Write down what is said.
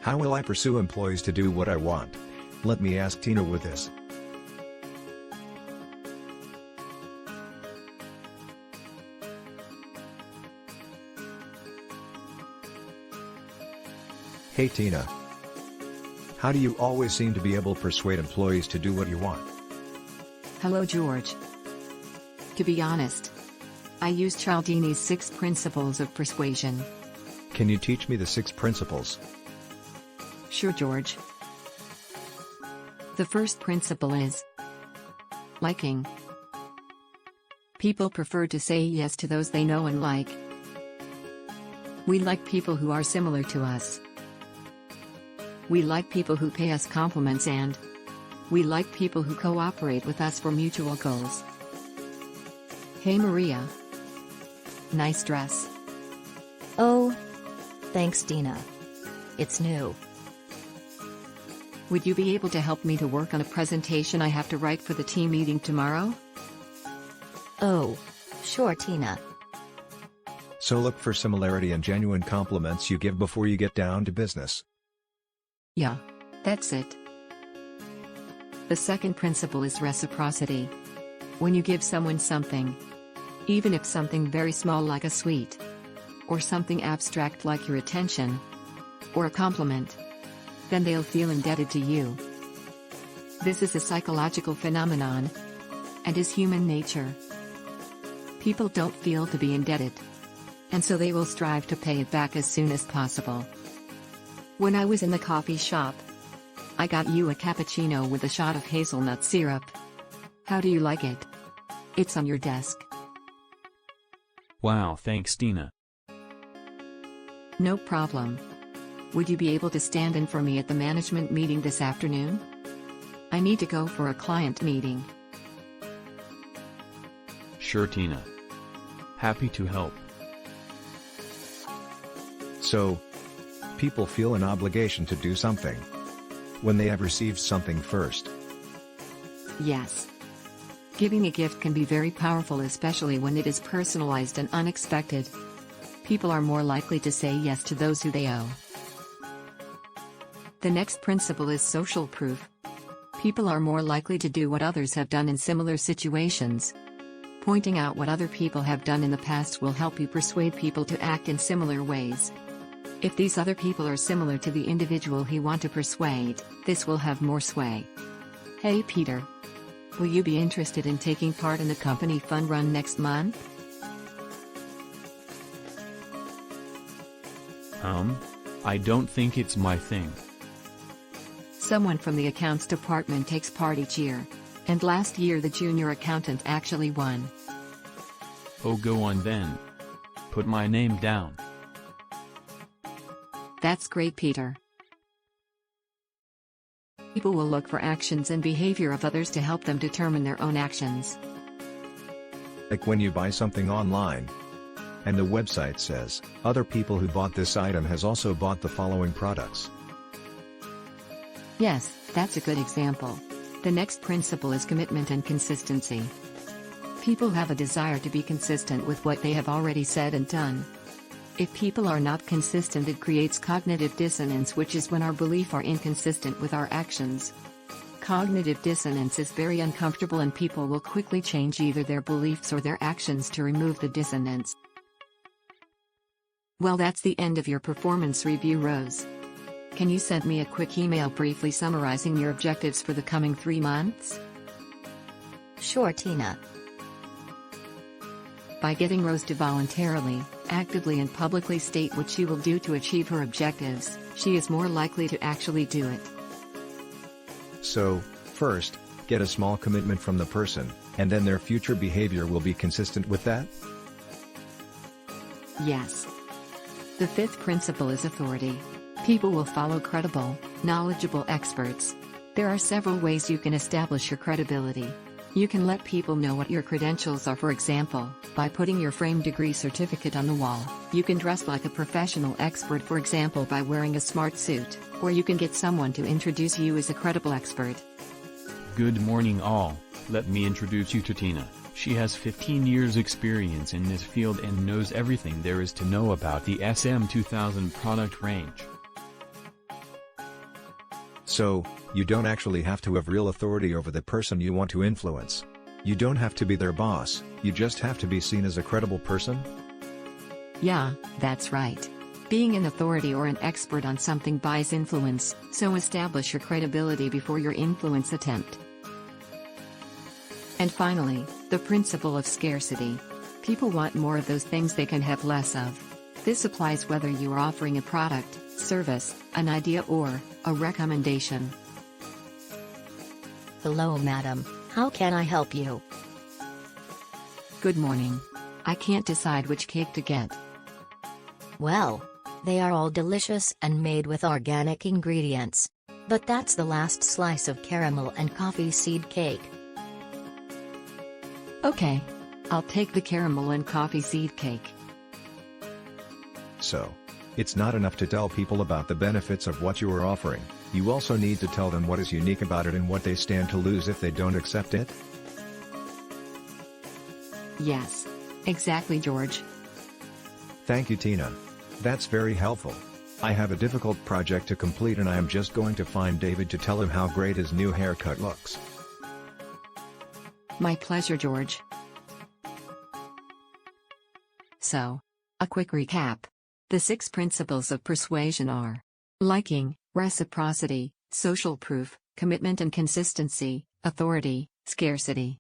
How will I pursue employees to do what I want? Let me ask Tina with this. Hey Tina. How do you always seem to be able to persuade employees to do what you want? Hello George. To be honest, I use Cialdini's 6 principles of persuasion. Can you teach me the 6 principles? Sure George. The first principle is liking. People prefer to say yes to those they know and like. We like people who are similar to us. We like people who pay us compliments and we like people who cooperate with us for mutual goals. Hey Maria. Nice dress. Oh, thanks Dina. It's new. Would you be able to help me to work on a presentation I have to write for the team meeting tomorrow? Oh, sure Tina. So look for similarity and genuine compliments you give before you get down to business. Yeah, that's it. The second principle is reciprocity. When you give someone something, even if something very small like a sweet, or something abstract like your attention, or a compliment, then they'll feel indebted to you. This is a psychological phenomenon, and is human nature. People don't feel to be indebted, and so they will strive to pay it back as soon as possible. When I was in the coffee shop, I got you a cappuccino with a shot of hazelnut syrup. How do you like it? It's on your desk. Wow, thanks Dina. No problem. Would you be able to stand in for me at the management meeting this afternoon? I need to go for a client meeting. Sure Tina. Happy to help. So, people feel an obligation to do something when they have received something first. Yes. Giving a gift can be very powerful, especially when it is personalized and unexpected. People are more likely to say yes to those who they owe. The next principle is social proof. People are more likely to do what others have done in similar situations. Pointing out what other people have done in the past will help you persuade people to act in similar ways. If these other people are similar to the individual you want to persuade, this will have more sway. Hey Peter. Will you be interested in taking part in the company fun run next month? I don't think it's my thing. Someone from the accounts department takes part each year, and last year the junior accountant actually won. Oh, go on then. Put my name down. That's great, Peter. People will look for actions and behavior of others to help them determine their own actions. Like when you buy something online, and the website says, other people who bought this item has also bought the following products. Yes, that's a good example. The next principle is commitment and consistency. People have a desire to be consistent with what they have already said and done. If people are not consistent, it creates cognitive dissonance, which is when our beliefs are inconsistent with our actions. Cognitive dissonance is very uncomfortable, and people will quickly change either their beliefs or their actions to remove the dissonance. Well, that's the end of your performance review, Rose. Can you send me a quick email briefly summarizing your objectives for the coming 3 months? Sure Tina. By getting Rose to voluntarily, actively and publicly state what she will do to achieve her objectives, she is more likely to actually do it. So, first, get a small commitment from the person, and then their future behavior will be consistent with that? Yes. The 5th principle is authority. People will follow credible, knowledgeable experts. There are several ways you can establish your credibility. You can let people know what your credentials are, for example, by putting your framed degree certificate on the wall. You can dress like a professional expert, for example, by wearing a smart suit, or you can get someone to introduce you as a credible expert. Good morning all, let me introduce you to Tina. She has 15 years experience in this field and knows everything there is to know about the SM2000 product range. So, you don't actually have to have real authority over the person you want to influence. You don't have to be their boss, you just have to be seen as a credible person? Yeah, that's right. Being an authority or an expert on something buys influence, so establish your credibility before your influence attempt. And finally, the principle of scarcity. People want more of those things they can have less of. This applies whether you are offering a product, service, an idea or a recommendation. Hello, madam. How can I help you? Good morning. I can't decide which cake to get. Well, they are all delicious and made with organic ingredients. But that's the last slice of caramel and coffee seed cake. Okay. I'll take the caramel and coffee seed cake. So, it's not enough to tell people about the benefits of what you are offering, you also need to tell them what is unique about it and what they stand to lose if they don't accept it? Yes. Exactly, George. Thank you, Tina. That's very helpful. I have a difficult project to complete and I am just going to find David to tell him how great his new haircut looks. My pleasure, George. So, a quick recap. The 6 principles of persuasion are liking, reciprocity, social proof, commitment and consistency, authority, scarcity.